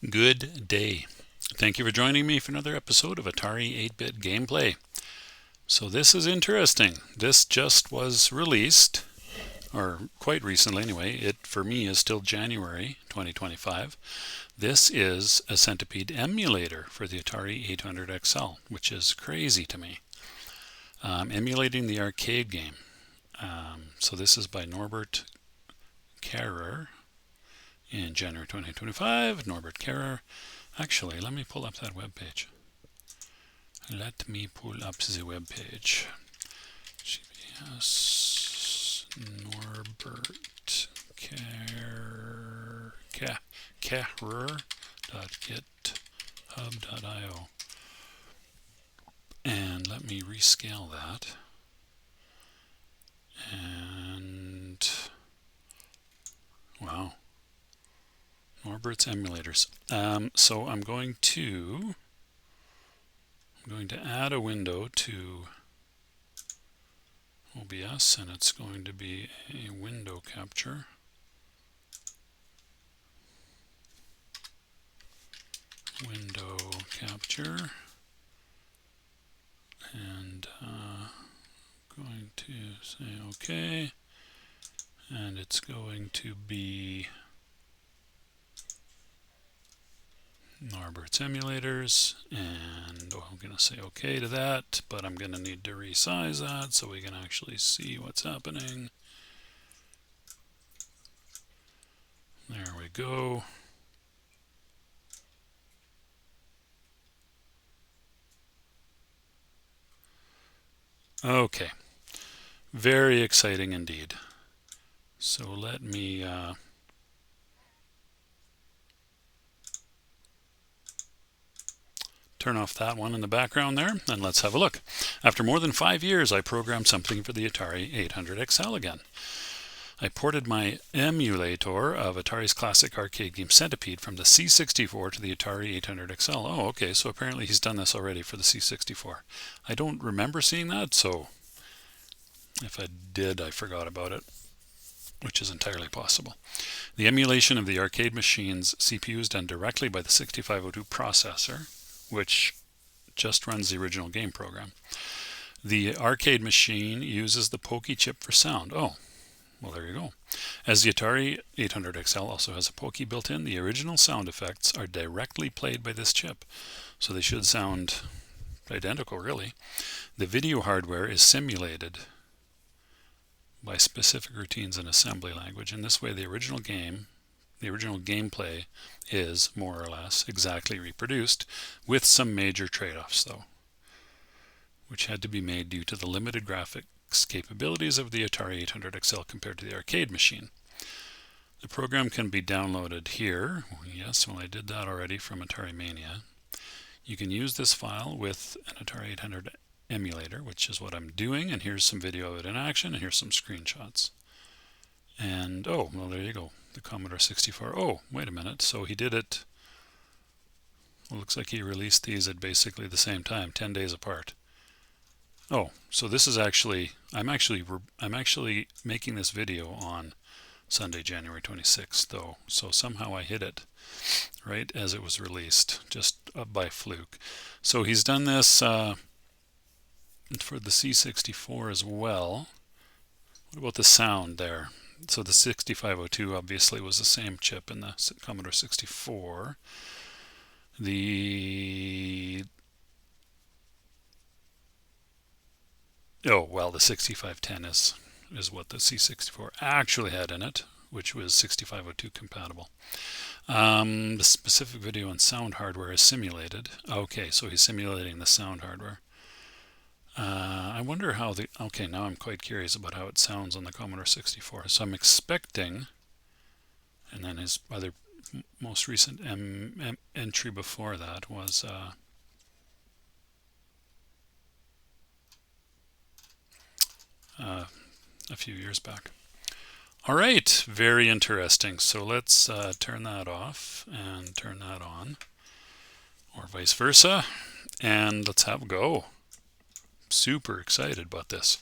Good day. Thank you for joining me for another episode of Atari 8-bit gameplay. So this is interesting. This just was released, or quite recently anyway. It, for me, is still January 2025. This is a Centipede emulator for the Atari 800 XL, which is crazy to me. Emulating the arcade game. So this is by Norbert Kehrer in January 2025. Norbert Kehrer. Actually, let me pull up that web page. Let me pull up the web page. GPS Norbert Kehrer.github.io. And let me rescale that. And wow. Norbert's emulators. So I'm going to add a window to OBS, and it's going to be a window capture. Window capture. And going to say OK. And it's going to be Norbert's emulators, and I'm going to say OK to that, but I'm going to need to resize that so we can actually see what's happening. There we go. Okay, very exciting indeed. So let me turn off that one in the background there, and let's have a look. After more than 5 years, I programmed something for the Atari 800 XL again. I ported my emulator of Atari's classic arcade game Centipede from the C64 to the Atari 800 XL. Oh, okay, so apparently he's done this already for the C64. I don't remember seeing that, so if I did, I forgot about it, which is entirely possible. The emulation of the arcade machine's CPU is done directly by the 6502 processor, which just runs the original game program. The arcade machine uses the POKEY chip for sound. Oh, well, there you go. As the Atari 800 XL also has a POKEY built in, the original sound effects are directly played by this chip, so they should sound identical, really. The video hardware is simulated by specific routines in assembly language. In this way, the original gameplay is more or less exactly reproduced, with some major trade-offs though, which had to be made due to the limited graphics capabilities of the Atari 800 XL compared to the arcade machine. The program can be downloaded here. Yes, well, I did that already from Atari Mania. You can use this file with an Atari 800 emulator, which is what I'm doing, and here's some video of it in action, and here's some screenshots. And oh, well, there you go, the Commodore 64. Oh, wait a minute, so he did it, well, looks like he released these at basically the same time, 10 days apart. Oh, so this is actually, I'm actually making this video on Sunday, January 26th, though, so somehow I hit it right as it was released, just by fluke. So he's done this for the C64 as well. What about the sound there? So the 6502 obviously was the same chip in the Commodore 64. Oh, well, the 6510 is what the C64 actually had in it, which was 6502 compatible. The specific video and sound hardware is simulated. Okay, so he's simulating the sound hardware. I wonder how okay, now I'm quite curious about how it sounds on the Commodore 64. So I'm expecting, and then his other most recent entry before that was a few years back. All right, very interesting. So let's turn that off and turn that on, or vice versa, and let's have a go. Super excited about this.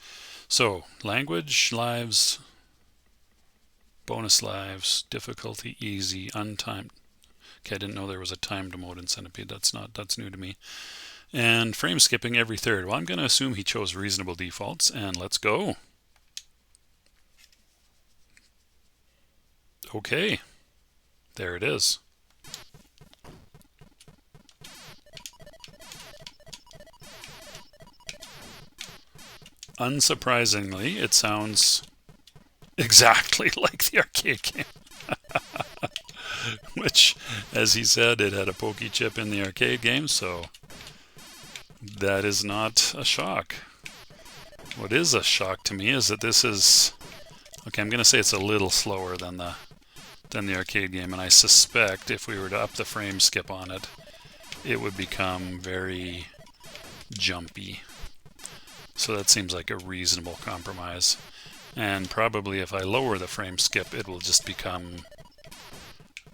So language, lives, bonus lives, difficulty, easy, untimed, Okay, I didn't know there was a timed mode in Centipede. That's new to me. And frame skipping every third. Well, I'm going to assume he chose reasonable defaults, and let's go. Okay, there it is. Unsurprisingly, it sounds exactly like the arcade game. Which, as he said, it had a POKEY chip in the arcade game, so that is not a shock. What is a shock to me is that this is... Okay, I'm going to say it's a little slower than the arcade game, and I suspect if we were to up the frame skip on it, it would become very jumpy. So that seems like a reasonable compromise. And probably if I lower the frame skip, it will just become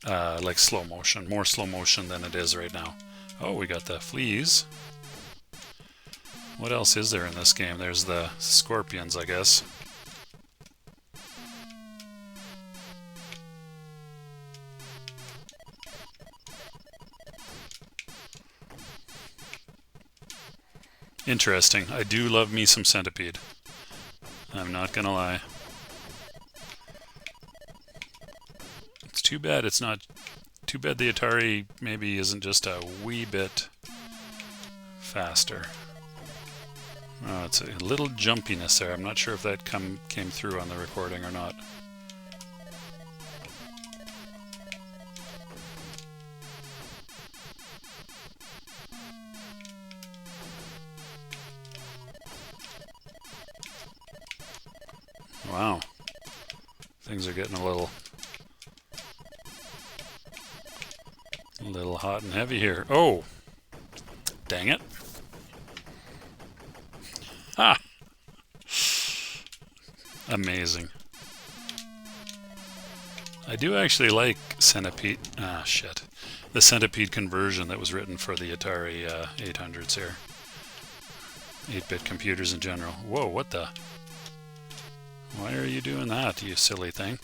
like slow motion, more slow motion than it is right now. Oh, we got the fleas. What else is there in this game? There's the scorpions, I guess. Interesting. I do love me some Centipede. I'm not gonna lie. It's too bad it's not... Too bad the Atari maybe isn't just a wee bit faster. Oh, it's a little jumpiness there. I'm not sure if that came through on the recording or not. Wow. Things are getting a little hot and heavy here. Oh! Dang it. Ha! Amazing. I do actually like Centipede. Ah, shit. The Centipede conversion that was written for the Atari 800s here. 8-bit computers in general. Whoa, what the? Why are you doing that, you silly thing?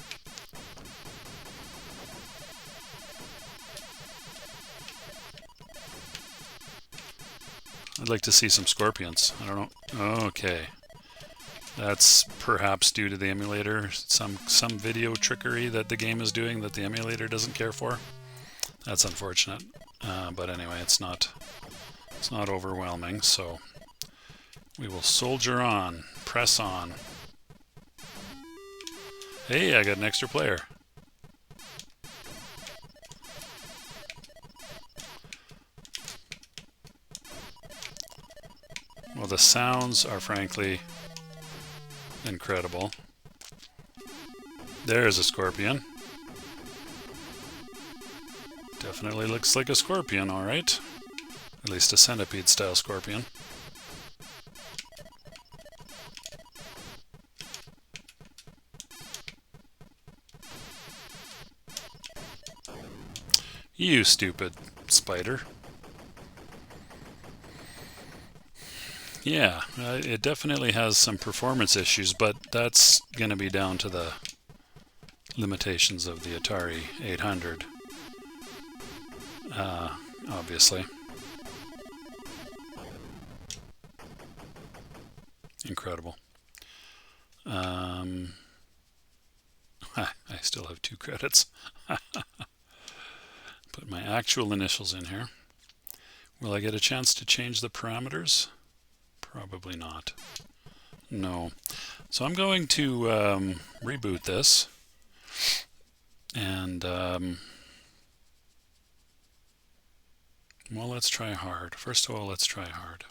I'd like to see some scorpions. I don't know. Okay. That's perhaps due to the emulator. Some video trickery that the game is doing that the emulator doesn't care for. That's unfortunate. But anyway, it's not overwhelming, so we will soldier on, press on. Hey, I got an extra player. Well, the sounds are frankly incredible. There's a scorpion. Definitely looks like a scorpion, alright. At least a centipede style scorpion. You stupid spider. Yeah, it definitely has some performance issues, but that's going to be down to the limitations of the Atari 800, obviously. Incredible. I still have 2 credits. Put my actual initials in here. Will I get a chance to change the parameters? Probably not. No. So I'm going to reboot this. And, well, let's try hard. First of all, let's try hard.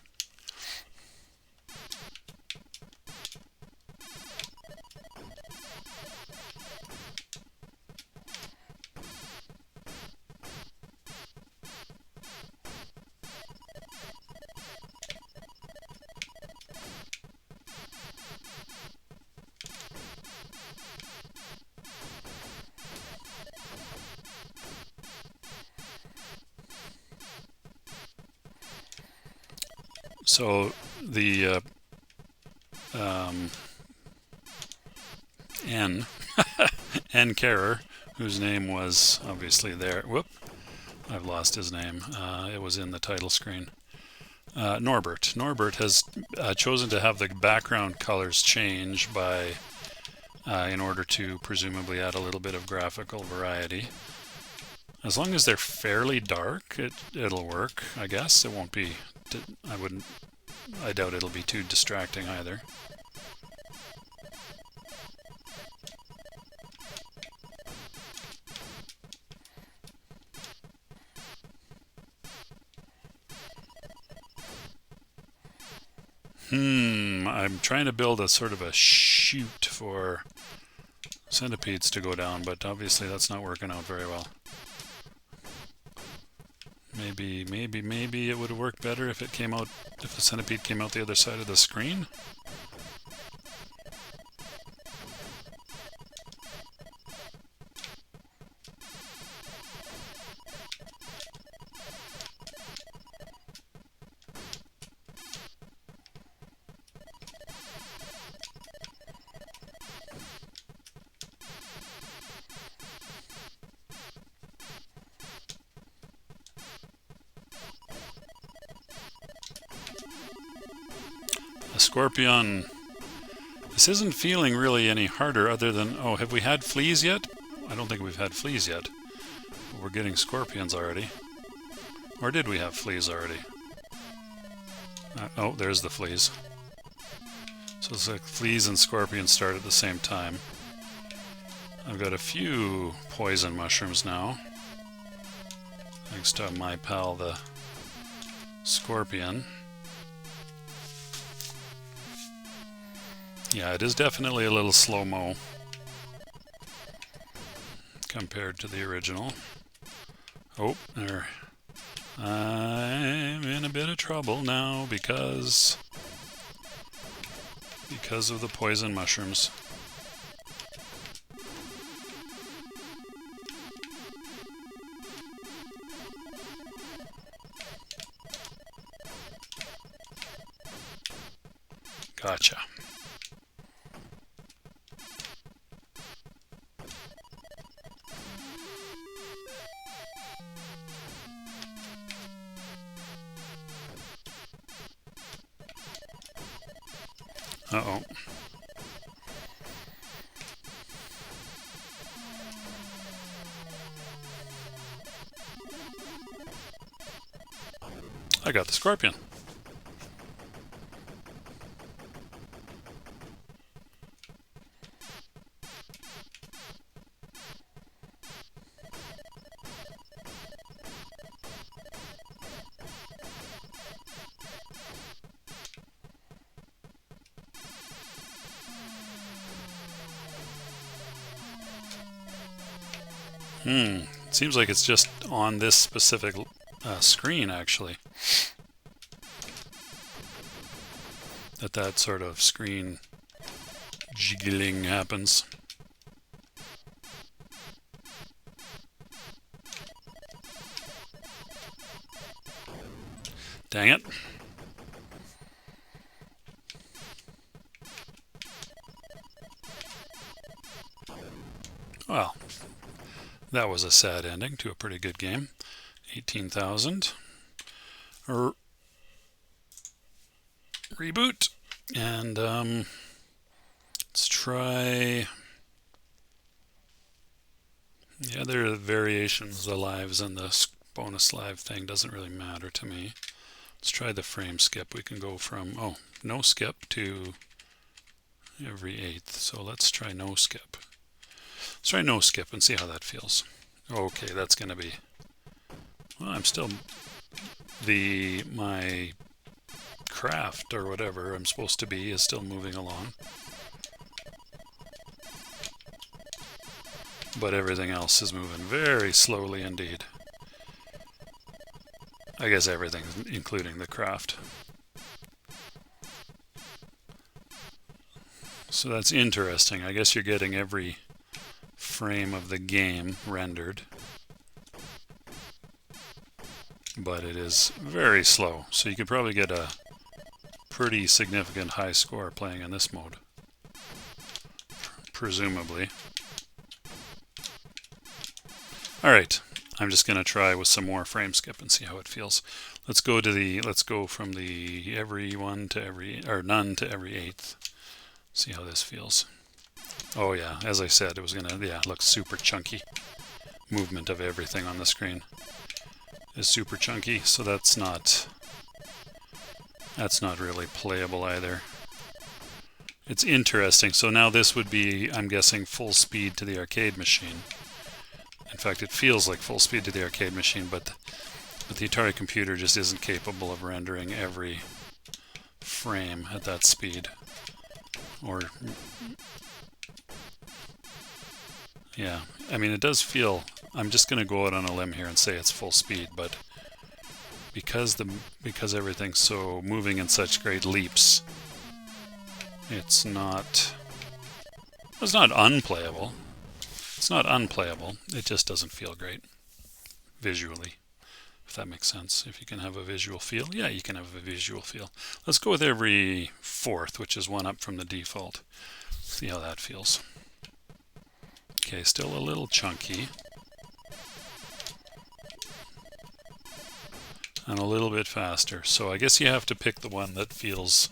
So the N Kehrer, whose name was obviously there. Whoop. I've lost his name. It was in the title screen. Norbert. Norbert has chosen to have the background colors change by, in order to presumably add a little bit of graphical variety. As long as they're fairly dark, it'll work, I guess. It won't be, I doubt it'll be too distracting either. I'm trying to build a sort of a chute for centipedes to go down, but obviously that's not working out very well. Maybe it would have worked better if if the centipede came out the other side of the screen. The scorpion. This isn't feeling really any harder other than, oh, have we had fleas yet? I don't think we've had fleas yet. But we're getting scorpions already. Or did we have fleas already? Oh, there's the fleas. So it's like fleas and scorpions start at the same time. I've got a few poison mushrooms now. Thanks to my pal, the scorpion. Yeah, it is definitely a little slow-mo compared to the original. Oh, there. I'm in a bit of trouble now because of the poison mushrooms. Gotcha. Uh-oh. I got the scorpion. Seems like it's just on this specific screen, actually. That sort of screen jiggling happens. Dang it. Well, that was a sad ending to a pretty good game. 18,000. Reboot. And let's try... Yeah, there are variations. The lives and the bonus live thing doesn't really matter to me. Let's try the frame skip. We can go from, oh, no skip to every 8th. So let's try no skip. Let's try no skip and see how that feels. Okay, that's going to be... Well, I'm still... My craft or whatever I'm supposed to be is still moving along. But everything else is moving very slowly indeed. I guess everything, including the craft. So that's interesting. I guess you're getting every frame of the game rendered. But it is very slow. So you could probably get a pretty significant high score playing in this mode. Presumably. Alright, I'm just going to try with some more frame skip and see how it feels. Let's go from the none to every eighth. See how this feels. Oh yeah, as I said, it looks super chunky. Movement of everything on the screen is super chunky, so that's not really playable either. It's interesting. So now this would be, I'm guessing, full speed to the arcade machine. In fact, it feels like full speed to the arcade machine, but the Atari computer just isn't capable of rendering every frame at that speed. Or, yeah, I mean, it does feel, I'm just going to go out on a limb here and say it's full speed, but because everything's so moving in such great leaps, it's not unplayable. It's not unplayable. It just doesn't feel great visually, if that makes sense. If you can have a visual feel, yeah, you can have a visual feel. Let's go with every fourth, which is one up from the default. See how that feels. Okay, still a little chunky. And a little bit faster. So I guess you have to pick the one that feels,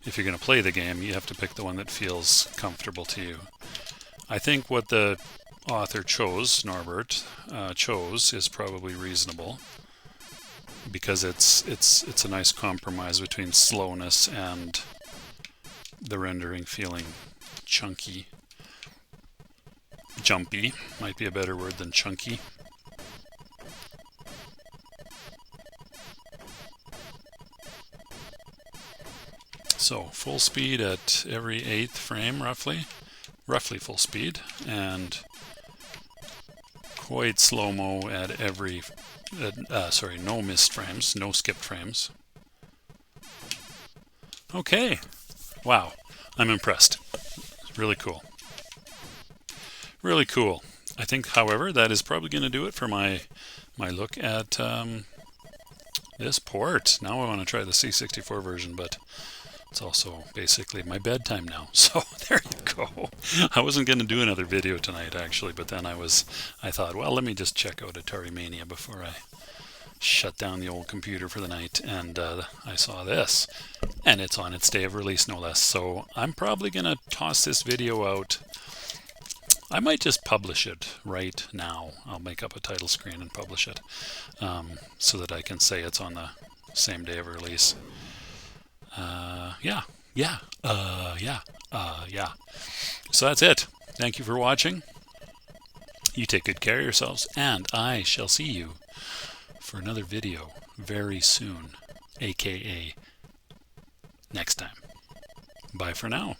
if you're going to play the game, you have to pick the one that feels comfortable to you. I think what the author chose, Norbert, is probably reasonable, because it's a nice compromise between slowness and the rendering feeling chunky. Jumpy might be a better word than chunky. So full speed at every eighth frame, roughly full speed, and quite slow-mo at every, no missed frames, no skipped frames. Okay, wow, I'm impressed. Really cool. Really cool. I think, however, that is probably going to do it for my look at this port. Now I want to try the C64 version, but it's also basically my bedtime now. So there you go. I wasn't going to do another video tonight, actually, but then I thought, well, let me just check out Atari Mania before I shut down the old computer for the night, and I saw this, and it's on its day of release, no less. So I'm probably going to toss this video out. I might just publish it right now. I'll make up a title screen and publish it, so that I can say it's on the same day of release. Yeah. So that's it. Thank you for watching. You take good care of yourselves, and I shall see you for another video very soon, aka next time. Bye for now.